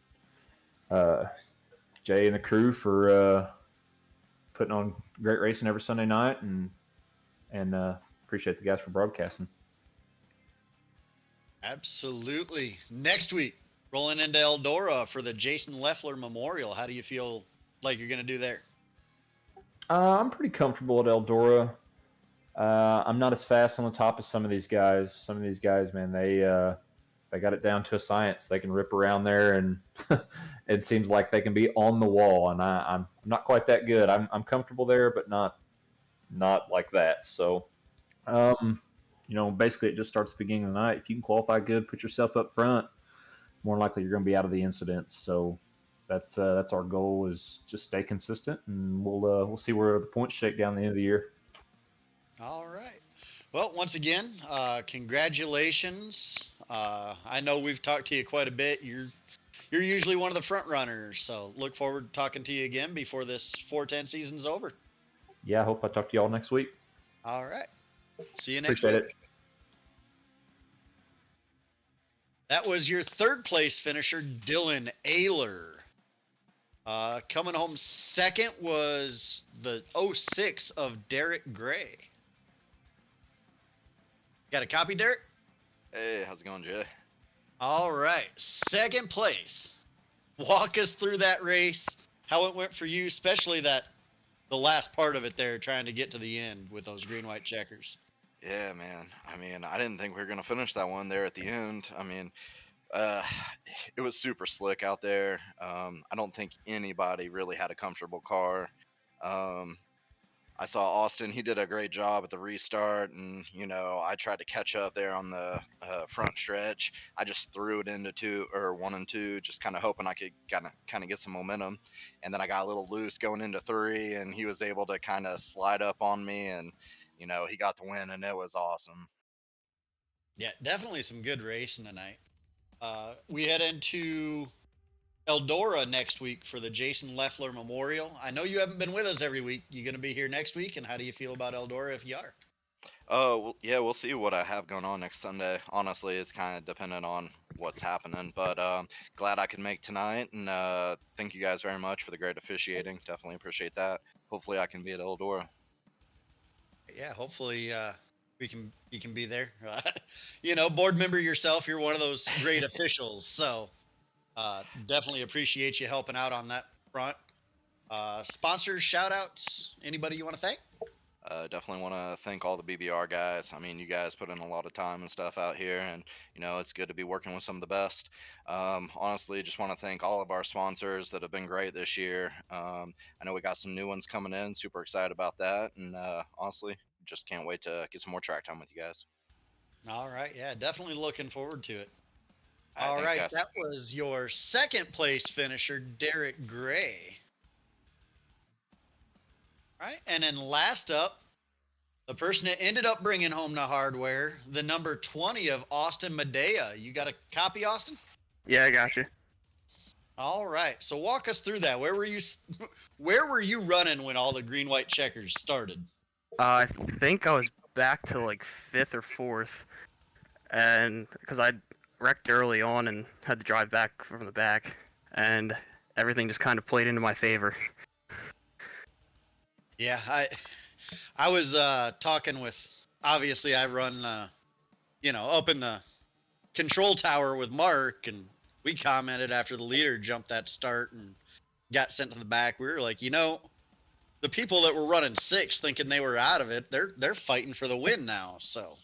Jay and the crew for putting on great racing every Sunday night, and appreciate the guys for broadcasting. Absolutely. Next week, rolling into Eldora for the Jason Leffler Memorial. How do you feel like you're going to do there? I'm pretty comfortable at Eldora. I'm not as fast on the top as some of these guys. Some of these guys, man, they got it down to a science. They can rip around there, and it seems like they can be on the wall. And I'm not quite that good. I'm comfortable there, but not like that. So, basically, it just starts at the beginning of the night. If you can qualify good, put yourself up front. more likely you're going to be out of the incidents. So that's our goal, is just stay consistent, and we'll see where the points shake down the end of the year. All right. Well, once again, congratulations. I know we've talked to you quite a bit. You're usually one of the front runners, so look forward to talking to you again before this 410 season's over. Yeah, I hope I talk to y'all next week. All right. See you next Appreciate week. it. That was your third place finisher, Dylan Ayler. Coming home second was the 06 of Derek Gray. Got a copy, Derek? Hey, how's it going, Jay? All right. Second place. Walk us through that race, how it went for you, especially the last part of it there, trying to get to the end with those green-white checkers. Yeah, man. I mean, I didn't think we were going to finish that one there at the end. I mean, it was super slick out there. I don't think anybody really had a comfortable car. I saw Austin. He did a great job at the restart, and I tried to catch up there on the front stretch. I just threw it into 1 and 2, just kind of hoping I could kind of get some momentum. And then I got a little loose going into 3, and he was able to kind of slide up on me, and he got the win, and it was awesome. Yeah, definitely some good racing tonight. We head into Eldora next week for the Jason Leffler Memorial. I know you haven't been with us every week. You going to be here next week, and how do you feel about Eldora if you are? Oh, well, yeah, we'll see what I have going on next Sunday. Honestly, it's kind of dependent on what's happening, but glad I could make tonight, and thank you guys very much for the great officiating. Definitely appreciate that. Hopefully I can be at Eldora. Yeah, hopefully you can be there. Board member yourself, you're one of those great officials, so definitely appreciate you helping out on that front. Sponsors, shout outs, anybody you want to thank? Definitely want to thank all the BBR guys. I mean, you guys put in a lot of time and stuff out here, and it's good to be working with some of the best. Honestly, just want to thank all of our sponsors that have been great this year. I know we got some new ones coming in. Super excited about that, and honestly, just can't wait to get some more track time with you guys. All right, yeah, definitely looking forward to it. All All right, right, that was your second place finisher, Derek Gray. All right, and then last up, the person that ended up bringing home the hardware, the number 20 of Austin Medea. You got a copy, Austin? Yeah, I got you. All right, so walk us through that. Where were you running when all the green-white checkers started? I think I was back to like 5th or 4th, and because I wrecked early on and had to drive back from the back, and everything just kind of played into my favor. Yeah, I was talking with, obviously I run, up in the control tower with Mark, and we commented after the leader jumped that start and got sent to the back. We were like, the people that were running 6th thinking they were out of it, they're fighting for the win now. So.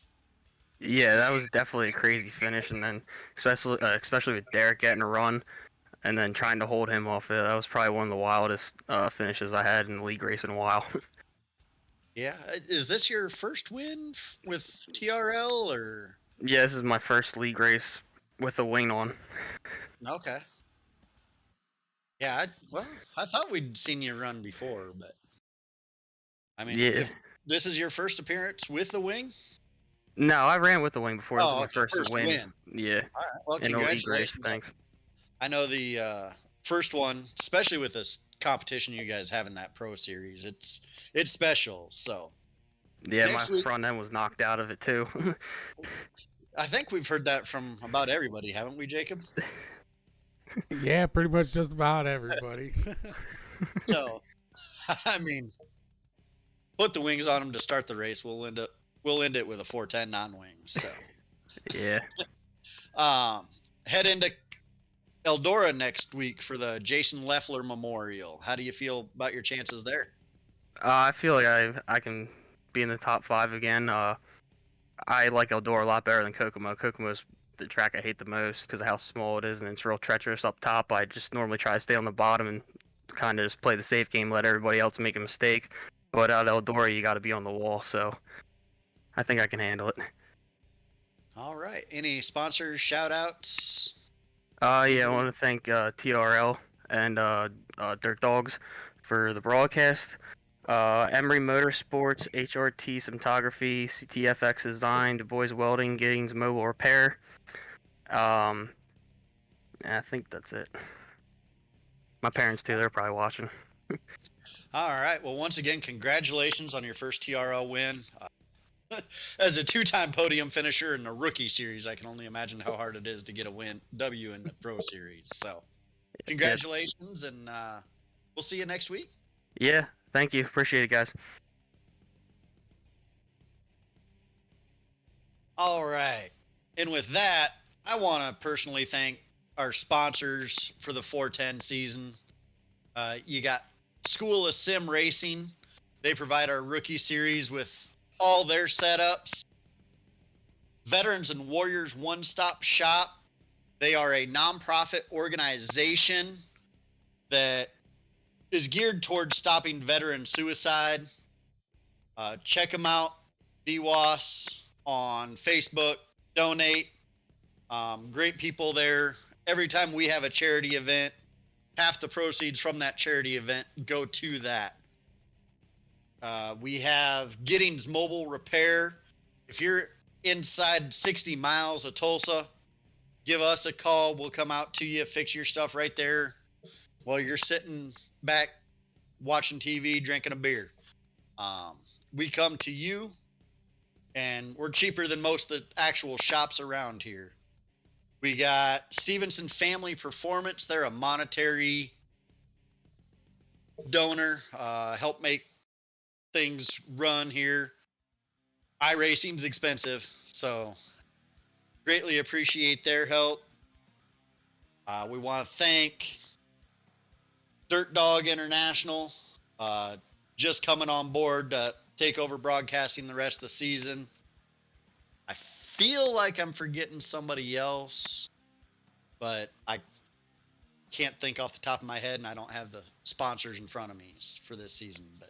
Yeah, that was definitely a crazy finish, and then especially with Derek getting a run, and then trying to hold him off it. That was probably one of the wildest finishes I had in the league race in a while. Yeah, is this your first win with TRL or? Yeah, this is my first league race with the wing on. Okay. Yeah, I thought we'd seen you run before, but I mean, Yeah. if this is your first appearance with the wing? No, I ran with the wing before. This was my okay, first win. Yeah. All right, well, In a league race, congratulations. thanks. I know the first one, especially with this competition you guys have in that pro series, it's special. So Yeah, Next my week- front end was knocked out of it too. I think we've heard that from about everybody, haven't we, Jacob? Yeah, pretty much just about everybody. So, I mean, put the wings on them to start the race. We'll end it with a 410 non-wings. So, Yeah. Head into Eldora next week for the Jason Leffler Memorial. How do you feel about your chances there? I feel like I can be in the top 5 again. I like Eldora a lot better than Kokomo. Kokomo's the track I hate the most because of how small it is and it's real treacherous up top. I just normally try to stay on the bottom and kind of just play the safe game, let everybody else make a mistake. But out of Eldora, you got to be on the wall, so I think I can handle it. All right. Any sponsors, shout outs? Yeah, I want to thank TRL and Dirt Dogs for the broadcast. Emery Motorsports, HRT Cinematography, CTFX Design, Du Bois Welding, Giddings Mobile Repair. I think that's it. My parents too, they're probably watching. All right. Well, once again, congratulations on your first TRL win. As a two-time podium finisher in the rookie series, I can only imagine how hard it is to get a W in the Pro Series. So, congratulations, and we'll see you next week. Yeah, thank you. Appreciate it, guys. All right. And with that, I want to personally thank our sponsors for the 410 season. You got School of Sim Racing. They provide our rookie series with all their setups. Veterans and Warriors One Stop Shop. They are a nonprofit organization that is geared towards stopping veteran suicide. Check them out, BWAS, on Facebook. Donate. Great people there. Every time we have a charity event, half the proceeds from that charity event go to that. We have Giddings Mobile Repair. If you're inside 60 miles of Tulsa, give us a call. We'll come out to you, fix your stuff right there while you're sitting back watching TV, drinking a beer. We come to you, and we're cheaper than most of the actual shops around here. We got Stephenson Family Performance. They're a monetary donor, help make things run here. iRacing's expensive, so greatly appreciate their help. We want to thank Dirt Dog International, just coming on board to take over broadcasting the rest of the season. I feel like I'm forgetting somebody else, but I can't think off the top of my head, and I don't have the sponsors in front of me for this season. But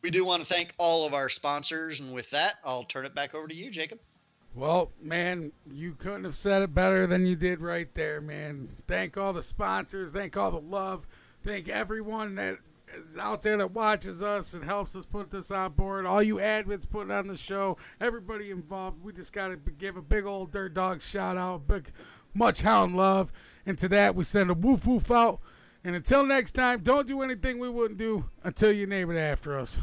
we do want to thank all of our sponsors, and with that, I'll turn it back over to you, Jacob. Well, man, you couldn't have said it better than you did right there, man. Thank all the sponsors. Thank all the love. Thank everyone that is out there that watches us and helps us put this on board. All you admins putting on the show. Everybody involved. We just got to give a big old Dirt Dog shout out. Big, much hound love. And to that, we send a woof woof out. And until next time, don't do anything we wouldn't do until you name it after us.